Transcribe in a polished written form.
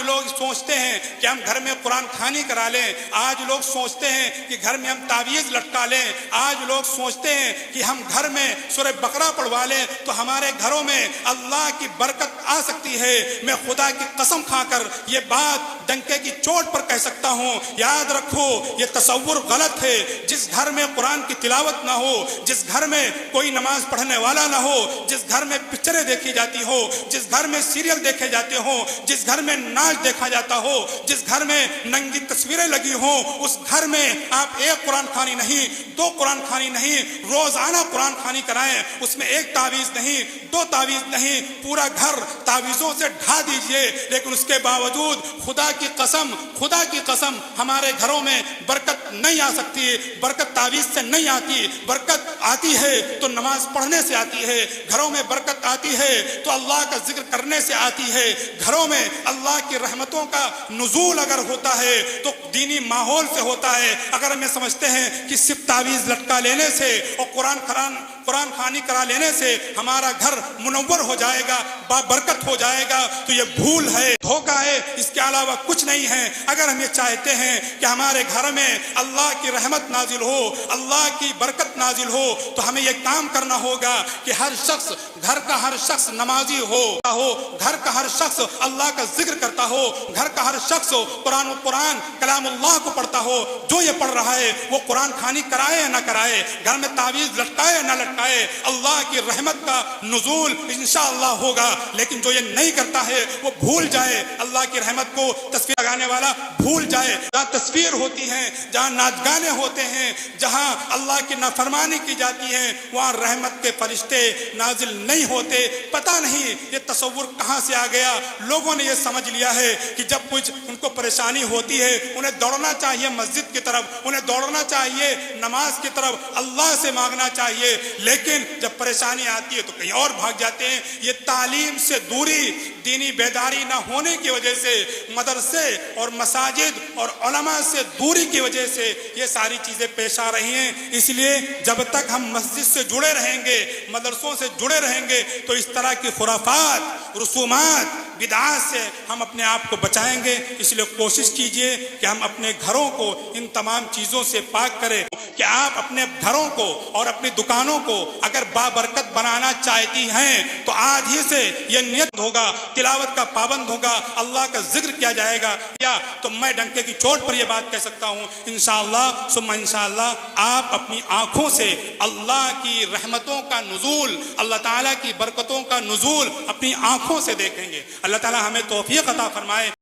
لوگ سوچتے ہیں کہ ہم گھر میں قرآن خوانی کرا لیں، آج لوگ سوچتے ہیں کہ گھر میں ہم تعویذ لٹکا لیں، آج لوگ سوچتے ہیں کہ ہم گھر میں سورہ بقرہ پڑھوا لیں تو ہمارے گھروں میں اللہ کی برکت آ سکتی ہے۔ میں خدا کی قسم کھا کر یہ بات ڈنکے کی چوٹ پر کہہ سکتا ہوں، یاد رکھو یہ تصور غلط ہے۔ جس گھر میں قرآن کی تلاوت نہ ہو، جس گھر میں کوئی نماز پڑھنے والا نہ ہو، جس گھر میں پکچریں دیکھی جاتی ہو، جس گھر میں سیریل دیکھے جاتے ہوں، جس گھر میں ناچ دیکھا جاتا ہو، جس گھر میں ننگی تصویریں لگی ہوں، اس گھر میں آپ ایک قرآن خوانی نہیں، دو قرآن خوانی نہیں، روزانہ قرآن خوانی کرائیں۔ اس میں ایک تعویذ نہیں، دو تعویذ نہیں، پورا گھر تعویذوں سے ڈھا دیجئے، لیکن اس کے باوجود خدا کی قسم ہمارے گھروں میں برکت نہیں آ سکتی۔ برکت تعویذ سے نہیں آتی، برکت آتی ہے تو نماز پڑھنے سے آتی ہے، گھروں میں برکت آتی ہے تو اللہ کا ذکر کرنے سے آتی ہے، گھروں میں اللہ کی رحمتوں کا نزول اگر ہوتا ہے تو دینی ماحول سے ہوتا ہے۔ اگر ہم یہ سمجھتے ہیں کہ صرف تعویذ لٹکا لینے سے اور قرآن خوانی کرا لینے سے ہمارا گھر منور ہو جائے گا، بابرکت ہو جائے گا، تو یہ بھول ہے، دھوکہ ہے، اس کے علاوہ کچھ نہیں ہے۔ اگر ہم یہ چاہتے ہیں کہ ہمارے گھر میں اللہ کی رحمت نازل ہو، اللہ کی برکت نازل ہو، تو ہمیں یہ کام کرنا ہوگا کہ گھر کا ہر شخص نمازی ہو، گھر کا ہر شخص اللہ کا ذکر کرتا ہو، گھر کا ہر شخص قرآن کلام اللہ کو پڑھتا ہو۔ جو یہ پڑھ رہا ہے وہ قرآن خوانی کرائے یا نہ کرائے، گھر میں تعویذ لٹکائے یا نہ لٹکائے، اللہ کی رحمت کا نزول انشاءاللہ ہوگا۔ لیکن جو یہ نہیں کرتا ہے وہ بھول جائے اللہ کی رحمت کو، تصویر لگانے والا بھول جائے۔ جہاں تصویر ہوتی ہیں، جہاں ناچ گانے ہوتے ہیں، جہاں اللہ کی نافرمانی کی جاتی ہے، وہاں رحمت کے فرشتے نازل نہیں ہوتے۔ پتہ نہیں یہ تصور کہاں سے آ گیا۔ لوگوں نے یہ سمجھ لیا ہے کہ جب کچھ ان کو پریشانی ہوتی ہے انہیں دوڑنا چاہیے مسجد کی طرف، انہیں دوڑنا چاہیے نماز کی طرف، اللہ سے مانگنا چاہیے، لیکن جب پریشانی آتی ہے تو کہیں اور بھاگ جاتے ہیں۔ یہ تعلیم سے دوری، دینی بیداری نہ ہونے کی وجہ سے، مدرسے اور مساجد اور علماء سے دوری کی وجہ سے یہ ساری چیزیں پیش آ رہی ہیں۔ اس لیے جب تک ہم مسجد سے جڑے رہیں گے، مدرسوں سے جڑے رہیں گے، تو اس طرح کی خرافات، رسومات، بدعات سے ہم اپنے آپ کو بچائیں گے۔ اس لیے کوشش کیجئے کہ ہم اپنے گھروں کو ان تمام چیزوں سے پاک کریں، کہ آپ اپنے گھروں کو اور اپنی دکانوں کو اگر بابرکت بنانا چاہتی ہیں تو آج ہی سے یہ نیت ہوگا، تلاوت کا پابند ہوگا، اللہ کا ذکر کیا جائے گا۔ یا تو میں ڈنکے کی چوٹ پر یہ بات کہہ سکتا ہوں، انشاءاللہ ثم انشاءاللہ آپ اپنی آنکھوں سے اللہ کی رحمتوں کا نزول، اللہ تعالیٰ کی برکتوں کا نزول اپنی آنکھوں سے دیکھیں گے۔ اللہ تعالیٰ ہمیں توفیق عطا فرمائے۔